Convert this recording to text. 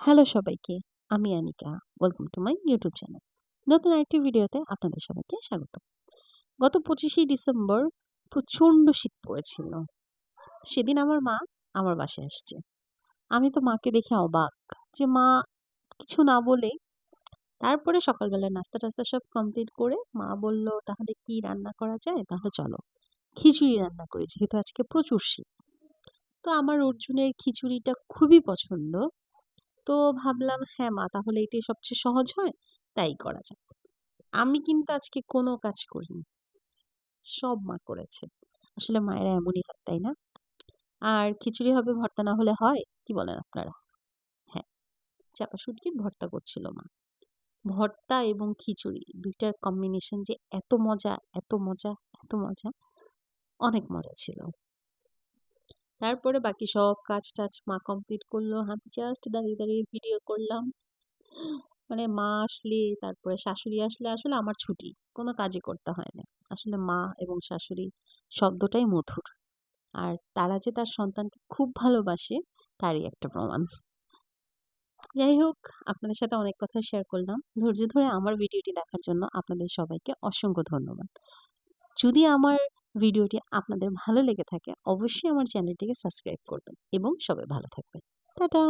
Hello সবাইকে, আমি Anika. Welcome to my YouTube channel. নতুন আরেকটি ভিডিওতে আপনাদের সবাইকে স্বাগত। গত 25শে ডিসেম্বর প্রচণ্ড শীত পড়েছিল। সেদিন আমার মা আমার বাসায় আসছে। আমি তো মাকে দেখে অবাক যে মা কিছু না বলে তারপরে সকালবেলা নাস্তা-টাস্তা সব কমপ্লিট করে মা বলল, "তাহলে কি রান্না করা যায়? তাহলে চলো।" খিচুড়ি রান্না করি যেহেতু আজকে প্রচুর শীত। তো আমার অর্জুনের খিচুড়িটা খুবই পছন্দ। তো ভাবলাম, "হ্যাঁ মা, তাহলে এটাই সবচেয়ে সহজ হয়, তাই করা যাক।" আমি কিন্তু আজকে কোনো কাজ করিনি। সব মা করেছে। আসলে মায়েরা এমনই হয়, তাই না? আর খিচুড়ি হবে, ভর্তা না হলে হয়? কি বলেন আপনারা? হ্যাঁ, চাপা শুটকির ভর্তা করছিল মা। ভর্তা এবং খিচুড়ি ২ টার কম্বিনেশন যে এত মজা, এত মজা, এত মজা, অনেক মজা ছিল। তারপরে বাকি সব কাজ-টাজ মা কমপ্লিট করল। আমি জাস্ট দাঁড়িয়ে, দাঁড়িয়ে ভিডিও করলাম। মানে মা আসলে, তারপরে শাশুড়ি আসলে আসলে আমার ছুটি। কোনো কাজই করতে হয় না। আসলে মা এবং শাশুড়ি শব্দটাই মধুর। আর তারা যে তার সন্তানকে খুব ভালোবাসে তারই একটা প্রমাণ। যাই হোক, আপনাদের সাথে অনেক কথা শেয়ার করলাম। ধৈর্য ধরে আমার ভিডিওটি দেখার জন্য আপনাদের সবাইকে অসংখ্য ধন্যবাদ। যদি আমার ভিডিওটি আপনাদের ভালো লেগে থাকে অবশ্যই আমার চ্যানেলটিকে সাবস্ক্রাইব করবেন এবং সবাই ভালো থাকবেন। টাটা!